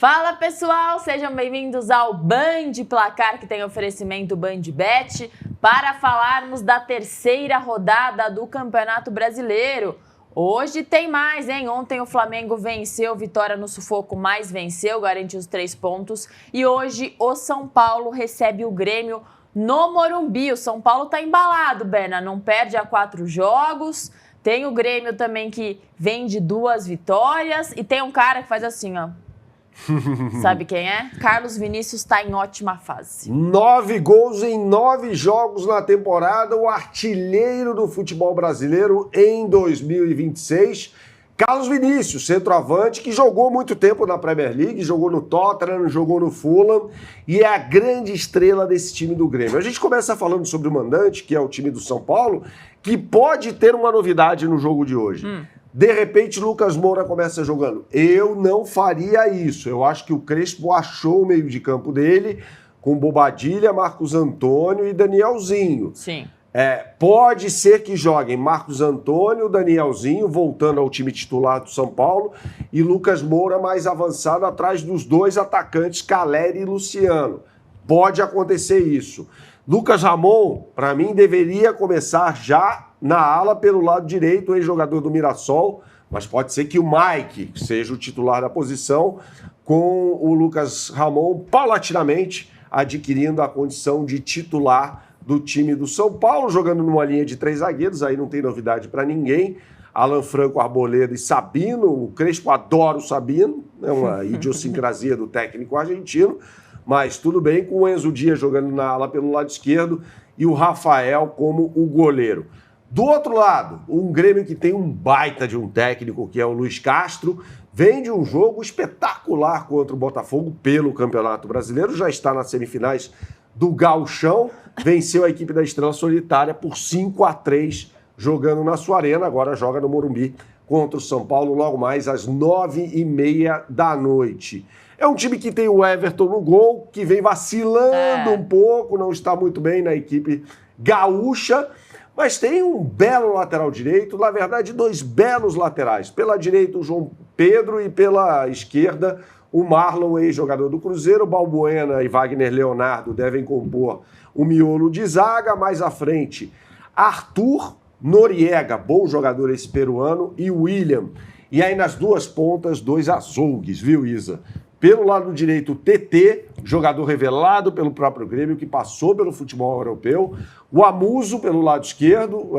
Fala pessoal, sejam bem-vindos ao Band Placar, que tem oferecimento BandBet, para falarmos da terceira rodada do Campeonato Brasileiro. Hoje tem mais, hein? Ontem o Flamengo venceu, vitória no sufoco, mas venceu, garantiu os 3 pontos. E hoje o São Paulo recebe o Grêmio no Morumbi. O São Paulo tá embalado, Berna, não perde há 4 jogos. Tem o Grêmio também que vem de 2 vitórias. E tem um cara que faz assim, ó. Sabe quem é? Carlos Vinícius está em ótima fase. 9 gols em 9 jogos na temporada, o artilheiro do futebol brasileiro em 2026. Carlos Vinícius, centroavante, que jogou muito tempo na Premier League, jogou no Tottenham, jogou no Fulham e é a grande estrela desse time do Grêmio. A gente começa falando sobre o mandante, que é o time do São Paulo, que pode ter uma novidade no jogo de hoje. De repente, Lucas Moura começa jogando. Eu não faria isso. Eu acho que o Crespo achou o meio de campo dele com Bobadilha, Marcos Antônio e Danielzinho. Sim. Pode ser que joguem Marcos Antônio, Danielzinho, voltando ao time titular do São Paulo, e Lucas Moura mais avançado atrás dos 2 atacantes, Caleri e Luciano. Pode acontecer isso. Lucas Ramon, para mim, deveria começar já na ala pelo lado direito, ex-jogador do Mirassol, mas pode ser que o Mike seja o titular da posição, com o Lucas Ramon paulatinamente adquirindo a condição de titular do time do São Paulo, jogando numa linha de 3 zagueiros, aí não tem novidade para ninguém. Alan Franco, Arboleda e Sabino. O Crespo adora o Sabino, é uma idiosincrasia do técnico argentino, mas tudo bem, com o Enzo Dias jogando na ala pelo lado esquerdo e o Rafael como o goleiro. Do outro lado, um Grêmio que tem um baita de um técnico, que é o Luiz Castro, vem de um jogo espetacular contra o Botafogo pelo Campeonato Brasileiro, já está nas semifinais do Gauchão, venceu a equipe da Estrela Solitária por 5-3, jogando na sua arena, agora joga no Morumbi contra o São Paulo, logo mais às 9h30 da noite. É um time que tem o Everton no gol, que vem vacilando um pouco, não está muito bem na equipe gaúcha, mas tem um belo lateral direito, na verdade 2 belos laterais. Pela direita o João Pedro e pela esquerda o Marlon, ex-jogador do Cruzeiro. Balbuena e Wagner Leonardo devem compor o miolo de zaga. Mais à frente, Arthur Noriega, bom jogador esse peruano, e William. E aí nas 2 pontas, 2 açougues, viu, Isa? Pelo lado direito, o TT, jogador revelado pelo próprio Grêmio, que passou pelo futebol europeu. O Amuso, pelo lado esquerdo.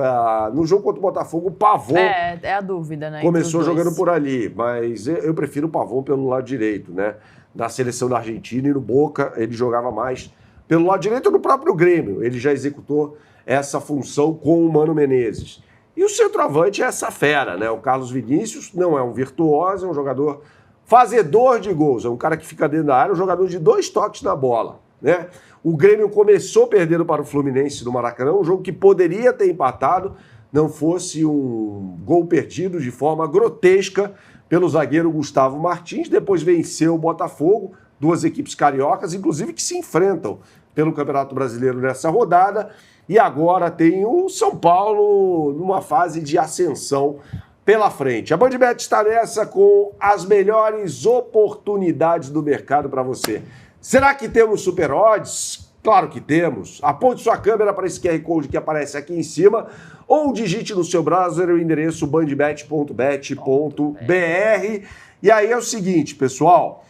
No jogo contra o Botafogo, o Pavon... É a dúvida, né? Começou jogando por ali, mas eu prefiro o Pavon pelo lado direito, né? Da seleção da Argentina, e no Boca ele jogava mais pelo lado direito no próprio Grêmio. Ele já executou essa função com o Mano Menezes. E o centroavante é essa fera, né? O Carlos Vinícius não é um virtuoso, é um jogador fazedor de gols, é um cara que fica dentro da área, um jogador de 2 toques na bola, né? O Grêmio começou perdendo para o Fluminense no Maracanã, um jogo que poderia ter empatado, não fosse um gol perdido de forma grotesca pelo zagueiro Gustavo Martins. Depois venceu o Botafogo, 2 equipes cariocas, inclusive, que se enfrentam pelo Campeonato Brasileiro nessa rodada. E agora tem o São Paulo numa fase de ascensão pela frente. A BandBet está nessa com as melhores oportunidades do mercado para você. Será que temos super odds? Claro que temos. Aponte sua câmera para esse QR Code que aparece aqui em cima ou digite no seu browser o endereço bandbet.bet.br. E aí é o seguinte, pessoal.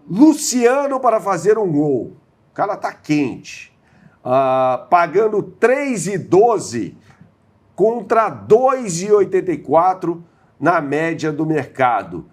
Luciano para fazer um gol. O cara tá quente. Pagando 3,12 contra 2,84 na média do mercado.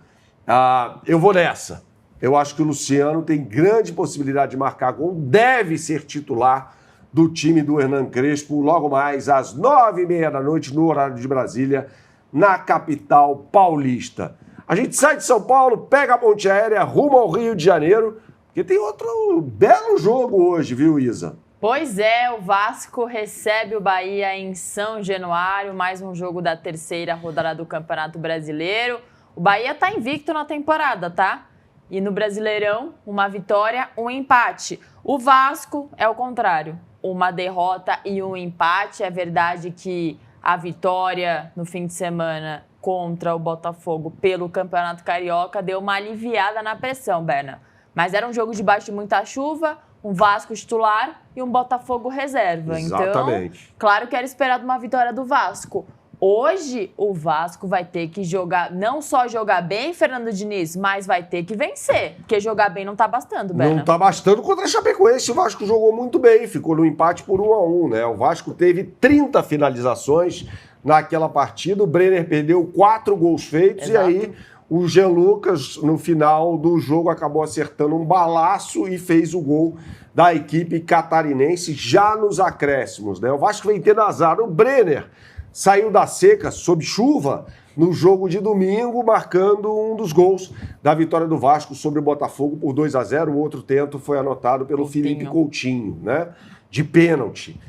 Eu vou nessa. Eu acho que o Luciano tem grande possibilidade de marcar gol, deve ser titular do time do Hernan Crespo, logo mais às 9h30 da noite, no horário de Brasília, na capital paulista. A gente sai de São Paulo, pega a ponte aérea, rumo ao Rio de Janeiro, porque tem outro belo jogo hoje, viu, Isa? Pois é, o Vasco recebe o Bahia em São Januário, mais um jogo da terceira rodada do Campeonato Brasileiro. O Bahia tá invicto na temporada, tá? E no Brasileirão, uma vitória, um empate. O Vasco é o contrário, uma derrota e um empate. É verdade que a vitória no fim de semana contra o Botafogo pelo Campeonato Carioca deu uma aliviada na pressão, Berna. Mas era um jogo debaixo de muita chuva, um Vasco titular e um Botafogo reserva. Exatamente. Então, claro que era esperado uma vitória do Vasco. Hoje, o Vasco vai ter que jogar, não só jogar bem, Fernando Diniz, mas vai ter que vencer. Porque jogar bem não tá bastando, Berna. Não tá bastando contra a Chapecoense. O Vasco jogou muito bem, ficou no empate por 1-1, né? O Vasco teve 30 finalizações naquela partida. O Brenner perdeu 4 gols feitos. Exato. E aí o Jean Lucas, no final do jogo, acabou acertando um balaço e fez o gol da equipe catarinense já nos acréscimos, né? O Vasco vem tendo azar. O Brenner saiu da seca, sob chuva, no jogo de domingo, marcando um dos gols da vitória do Vasco sobre o Botafogo por 2-0. O outro tento foi anotado pelo Felipe Coutinho, né? De pênalti.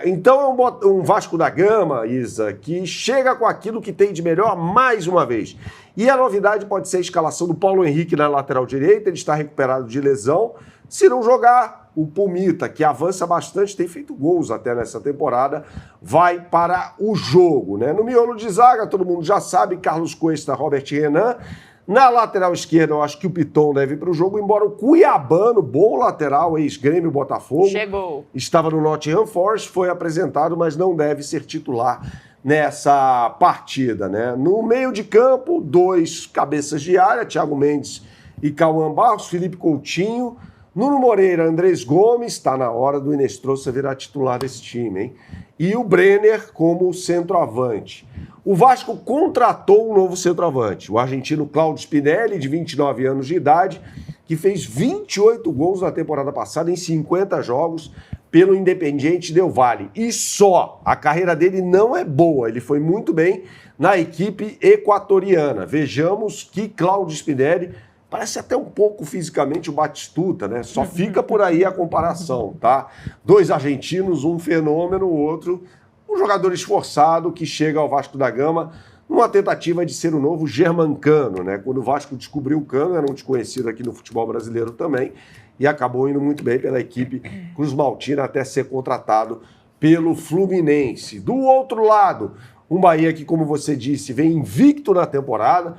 Então é um Vasco da Gama, Isa, que chega com aquilo que tem de melhor mais uma vez. E a novidade pode ser a escalação do Paulo Henrique na lateral direita. Ele está recuperado de lesão. Se não jogar, o Pumita, que avança bastante, tem feito gols até nessa temporada, vai para o jogo, né? No miolo de zaga, todo mundo já sabe, Carlos Cuesta, Robert Renan. Na lateral esquerda, eu acho que o Piton deve ir para o jogo, embora o Cuiabano, bom lateral, ex-Grêmio Botafogo, chegou. Estava no Nottingham Forest, foi apresentado, mas não deve ser titular nessa partida, né? No meio de campo, 2 cabeças de área, Thiago Mendes e Cauã Barros, Felipe Coutinho, Nuno Moreira, Andrés Gomes, está na hora do Inestrosa virar titular desse time, hein? E o Brenner como centroavante. O Vasco contratou um novo centroavante, o argentino Claudio Spinelli, de 29 anos de idade, que fez 28 gols na temporada passada em 50 jogos pelo Independiente Del Valle. E só, a carreira dele não é boa, ele foi muito bem na equipe equatoriana. Vejamos que Claudio Spinelli parece até um pouco fisicamente o Batistuta, né? Só fica por aí a comparação, tá? 2 argentinos, um fenômeno, o outro um jogador esforçado que chega ao Vasco da Gama numa tentativa de ser o novo Germancano, né? Quando o Vasco descobriu o Cano, era um desconhecido aqui no futebol brasileiro também, e acabou indo muito bem pela equipe Cruz Maltina até ser contratado pelo Fluminense. Do outro lado, um Bahia que, como você disse, vem invicto na temporada.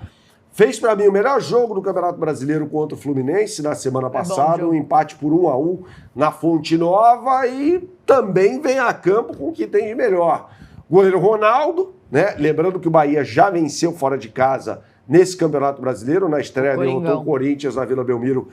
Fez para mim o melhor jogo do Campeonato Brasileiro contra o Fluminense na semana passada, um empate por 1-1 na Fonte Nova, e também vem a campo com o que tem de melhor. Goleiro Ronaldo, né? Lembrando que o Bahia já venceu fora de casa nesse Campeonato Brasileiro, na estreia derrotou o Corinthians na Vila Belmiro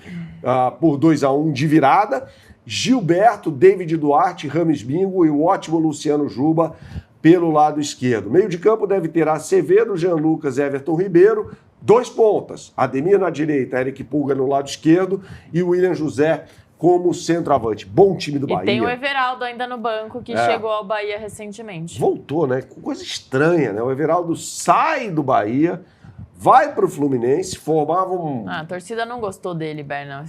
por 2-1 de virada. Gilberto, David Duarte, Rames Bingo e o ótimo Luciano Juba pelo lado esquerdo. Meio de campo deve ter Acevedo, Jean Lucas, Everton Ribeiro. 2 pontas, Ademir na direita, Eric Pulga no lado esquerdo e o William José como centroavante. Bom time do Bahia. E tem o Everaldo ainda no banco, que chegou ao Bahia recentemente. Voltou, né? Coisa estranha, né? O Everaldo sai do Bahia, vai pro Fluminense, formava um... A torcida não gostou dele, Berna.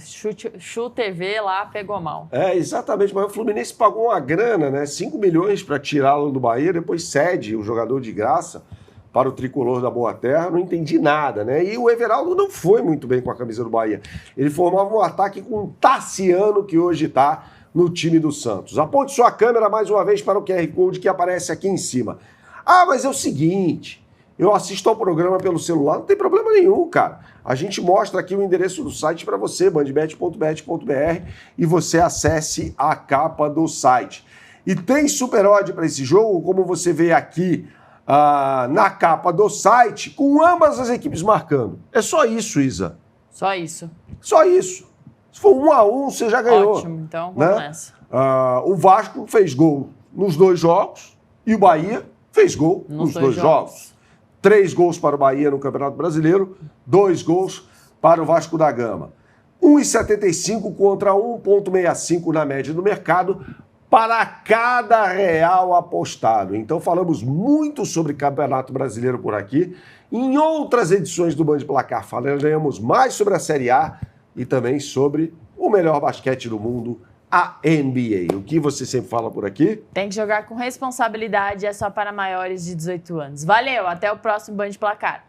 Chu TV lá pegou mal. Exatamente, mas o Fluminense pagou uma grana, né? 5 milhões para tirá-lo do Bahia, depois cede o jogador de graça para o tricolor da Boa Terra, não entendi nada, né? E o Everaldo não foi muito bem com a camisa do Bahia. Ele formava um ataque com o Tassiano, que hoje está no time do Santos. Aponte sua câmera mais uma vez para o QR Code que aparece aqui em cima. Ah, mas é o seguinte, eu assisto ao programa pelo celular, não tem problema nenhum, cara. A gente mostra aqui o endereço do site para você, bandbet.bet.br, e você acesse a capa do site. E tem super odd para esse jogo, como você vê aqui, na capa do site, com ambas as equipes marcando. É só isso, Isa. Só isso. Só isso. Se for 1-1, você já ganhou. Ótimo, então vamos nessa. O Vasco fez gol nos 2 jogos e o Bahia fez gol nos 2 jogos. 3 gols para o Bahia no Campeonato Brasileiro, 2 gols para o Vasco da Gama. 1,75 contra 1,65 na média do mercado, para cada real apostado. Então falamos muito sobre Campeonato Brasileiro por aqui. Em outras edições do Band Placar falaremos mais sobre a Série A e também sobre o melhor basquete do mundo, a NBA. O que você sempre fala por aqui? Tem que jogar com responsabilidade, é só para maiores de 18 anos. Valeu, até o próximo Band Placar.